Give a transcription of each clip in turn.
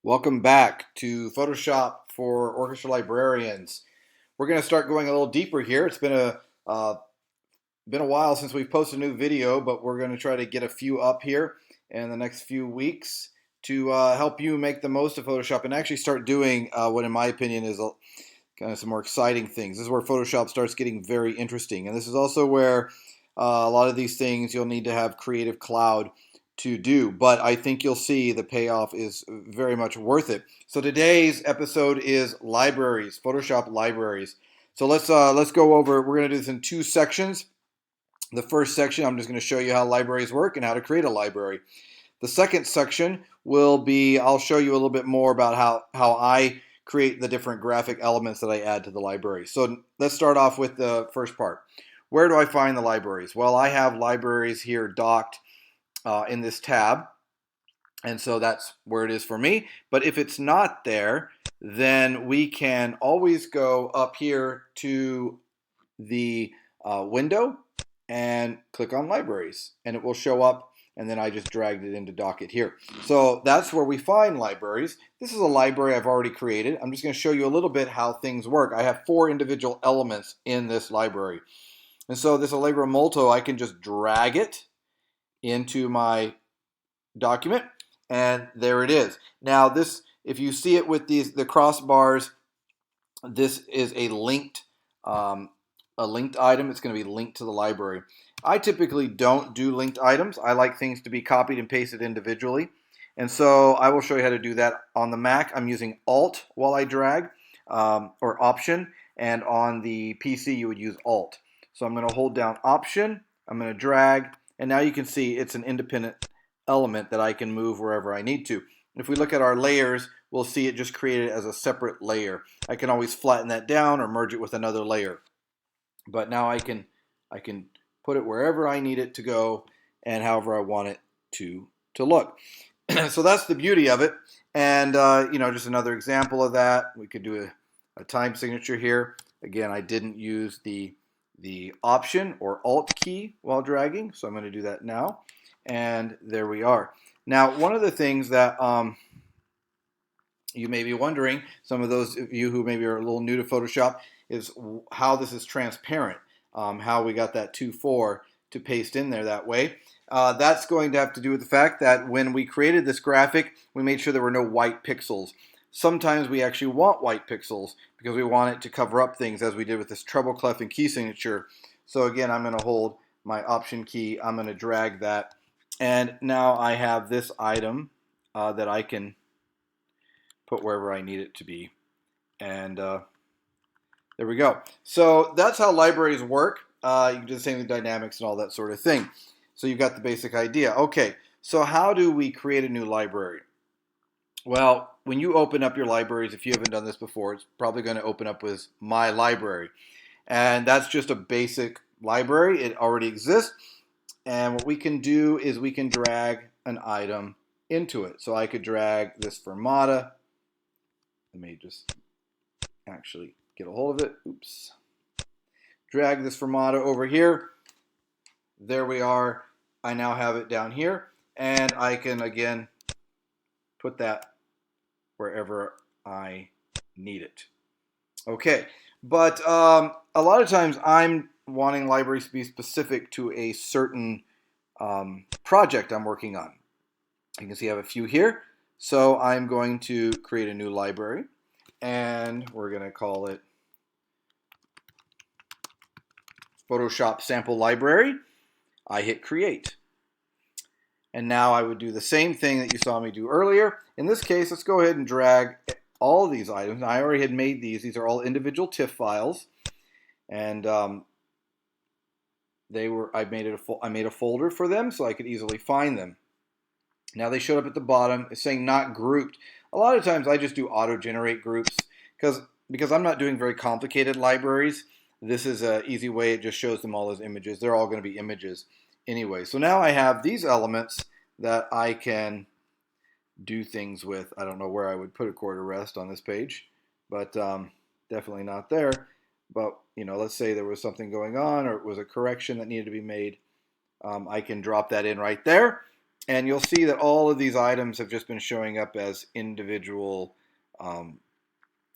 Welcome back to Photoshop for OrchLibrarians. We're going to start going a little deeper here. It's uh, been a while since we've posted a new video, but we're going to try to get a few up here in the next few weeks to help you make the most of Photoshop and actually start doing what, in my opinion, is kind of some more exciting things. This is where Photoshop starts getting very interesting, and this is also where a lot of these things you'll need to have Creative Cloud to do, but I think you'll see the payoff is very much worth it. So today's episode is libraries, Photoshop libraries. So let's go over. We're going to do this in two sections. The first section, I'm just going to show you how libraries work and how to create a library. The second section will be, I'll show you a little bit more about how I create the different graphic elements that I add to the library. So let's start off with the first part. Where do I find the libraries? Well, I have libraries here docked in this tab, and so that's where it is for me. But if it's not there, then we can always go up here to the window and click on libraries, and it will show up, and then I just dragged it into docket here. So that's where we find libraries. This is a library I've already created. I'm just going to show you a little bit how things work. I have 4 individual elements in this library, and so this Allegro Molto, I can just drag it into my document, and there it is. Now this, if you see it with the crossbars, this is a linked item. It's going to be linked to the library. I typically don't do linked items. I like things to be copied and pasted individually, and so I will show you how to do that. On the Mac, I'm using Alt while I drag, or Option, and on the PC you would use Alt. So I'm going to hold down Option, I'm going to drag, and now you can see it's an independent element that I can move wherever I need to. If we look at our layers, we'll see it just created as a separate layer. I can always flatten that down or merge it with another layer. But now I can put it wherever I need it to go and however I want it to look. So that's the beauty of it. And just another example of that, we could do a time signature here. Again, I didn't use the Option or Alt key while dragging, so I'm going to do that now. And there we are. Now, one of the things that you may be wondering, some of those of you who maybe are a little new to Photoshop, is how this is transparent, how we got that 2-4 to paste in there that way. That's going to have to do with the fact that when we created this graphic, we made sure there were no white pixels. Sometimes we actually want white pixels because we want it to cover up things, as we did with this treble clef and key signature. So again, I'm going to hold my Option key, I'm going to drag that, and now I have this item that I can put wherever I need it to be. And there we go. So that's how libraries work. You can do the same with dynamics and all that sort of thing. So you've got the basic idea. Okay, so how do we create a new library? Well, when you open up your libraries, if you haven't done this before, it's probably going to open up with My Library. And that's just a basic library. It already exists. And what we can do is we can drag an item into it. So I could drag this fermata. Let me just actually get a hold of it. Oops. Drag this fermata over here. There we are. I now have it down here. And I can, again, put that wherever I need it. Okay, but a lot of times I'm wanting libraries to be specific to a certain project I'm working on. You can see I have a few here. So I'm going to create a new library, and we're going to call it Photoshop Sample Library. I hit Create. And now I would do the same thing that you saw me do earlier. In this case, let's go ahead and drag all of these items. I already had made these. These are all individual TIFF files. And I made a folder for them so I could easily find them. Now they showed up at the bottom. It's saying not grouped. A lot of times I just do auto-generate groups because I'm not doing very complicated libraries. This is an easy way. It just shows them all as images. They're all going to be images anyway. So now I have these elements that I can do things with. I don't know where I would put a quarter rest on this page, but definitely not there. But let's say there was something going on, or it was a correction that needed to be made. I can drop that in right there. And you'll see that all of these items have just been showing up as individual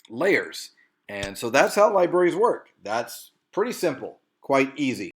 layers. And so that's how libraries work. That's pretty simple, quite easy.